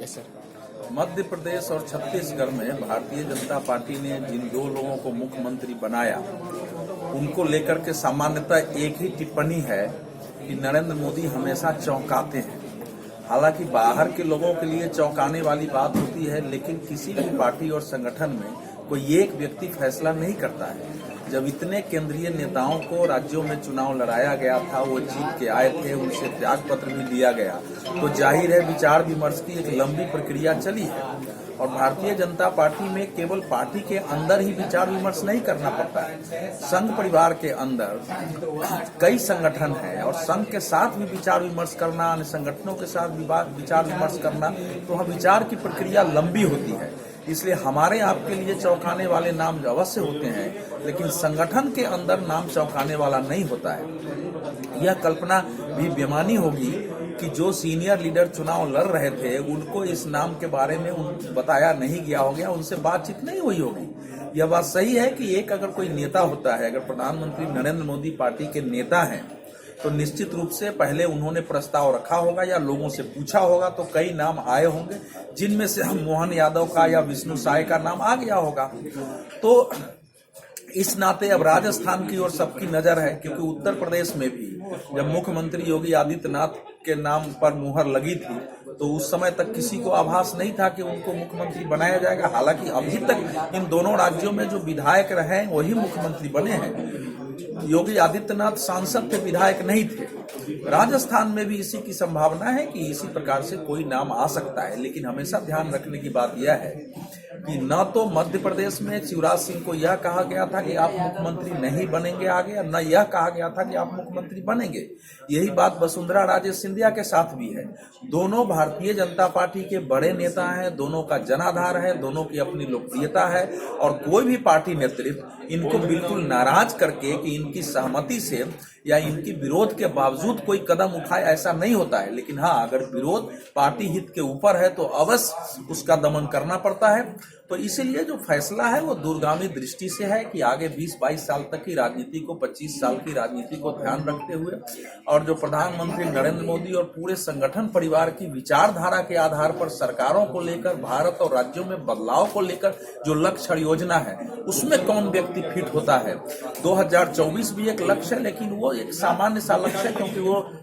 Yes sir. Madhya Pradesh और छत्तीसगढ़ में Bharatiya Janata party ने जिन दो लोगों को मुख्यमंत्री बनाया, उनको लेकर के सामान्यतः एक ही टिप्पणी है कि नरेंद्र मोदी हमेशा चौंकाते हैं। हालांकि बाहर के लोगों के लिए चौंकाने वाली बात होती है, लेकिन किसी भी पार्टी और संगठन में कोई एक व्यक्ति फैसला नहीं करता है। जब इतने केंद्रीय नेताओं को राज्यों में चुनाव लड़ाया गया था, वो जीत के आए थे, उनसे त्याग पत्र भी लिया गया, तो जाहिर है विचार विमर्श की एक लंबी प्रक्रिया चली है। और भारतीय जनता पार्टी में केवल पार्टी के अंदर ही विचार विमर्श नहीं करना पड़ता है। संघ परिवार के अंदर कई संगठन हैं और संघ के साथ भी विचार विमर्श करना, अन्य संगठनों के साथ विचार विमर्श करना, तो वह विचार की प्रक्रिया लंबी होती है। इसलिए हमारे आपके लिए चौंकाने वाले नाम अवश्य होते हैं, लेकिन संगठन के अंदर नाम चौंकाने वाला नहीं होता है। यह कल्पना भी बेमानी होगी कि जो सीनियर लीडर चुनाव लड़ रहे थे, उनको इस नाम के बारे में बताया नहीं गया होगा, उनसे बातचीत नहीं हुई होगी। यह बात सही है कि एक अगर कोई नेता होता है, अगर प्रधानमंत्री नरेंद्र मोदी पार्टी के नेता हैं, तो निश्चित रूप से पहले उन्होंने प्रस्ताव रखा होगा या लोगों से पूछा होगा, तो कई नाम आए होंगे, जिनमें से मोहन यादव का या विष्णु साय का नाम आ गया होगा। तो इस नाते अब राजस्थान की ओर सबकी नजर है, क्योंकि उत्तर प्रदेश में भी जब मुख्यमंत्री योगी आदित्यनाथ के नाम पर मुहर लगी थी, तो उस समय तक किसी को आभास नहीं था कि उनको मुख्यमंत्री बनाया जाएगा। हालांकि अभी तक इन दोनों राज्यों में जो विधायक रहे हैं वही मुख्यमंत्री बने हैं। योगी आदित्यनाथ सांसद थे, विधायक नहीं थे। राजस्थान में भी इसी की संभावना है कि इसी प्रकार से कोई नाम आ सकता है, लेकिन हमेशा ध्यान रखने की बात यह है कि न तो मध्य प्रदेश में शिवराज सिंह को यह कहा गया था कि आप मुख्यमंत्री नहीं बनेंगे आगे, और न यह कहा गया था कि आप मुख्यमंत्री बनेंगे। यही बात वसुंधरा राजे सिंधिया के साथ भी है। दोनों भारतीय जनता पार्टी के बड़े नेता हैं, दोनों का जनाधार है, दोनों की अपनी लोकप्रियता है, और कोई भी पार्टी नेतृत्व इनको बिल्कुल नाराज करके कि इनकी सहमति से या इनकी विरोध के बावजूद कोई कदम उठाए, ऐसा नहीं होता है। लेकिन हाँ, अगर विरोध पार्टी हित के ऊपर है तो अवश्य उसका दमन करना पड़ता है। तो इसीलिए जो फैसला है वो दूरगामी दृष्टि से है कि आगे 20-22 साल तक की राजनीति को, 25 साल की राजनीति को ध्यान रखते हुए, और जो प्रधानमंत्री नरेंद्र मोदी और पूरे संगठन परिवार की विचारधारा के आधार पर सरकारों को लेकर, भारत और राज्यों में बदलाव को लेकर जो लक्ष्य योजना है, उसमें कौन व्यक्ति फिट होता है। 2024 भी एक लक्ष्य है, लेकिन वो एक सामान्य सा लक्ष्य है, क्योंकि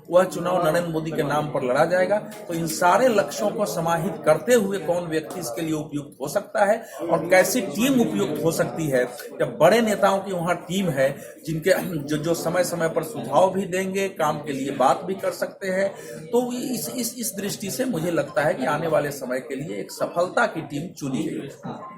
वह चुनाव नरेंद्र मोदी के नाम पर लड़ा जाएगा। तो इन सारे लक्ष्यों को समाहित करते हुए कौन व्यक्ति इसके लिए उपयुक्त हो सकता है और कैसी टीम उपयुक्त हो सकती है। जब बड़े नेताओं की वहां टीम है, जिनके जो समय समय पर सुझाव भी देंगे, काम के लिए बात भी कर सकते हैं, तो इस दृष्टि से मुझे लगता है कि आने वाले समय के लिए एक सफलता की टीम चुनी गई है।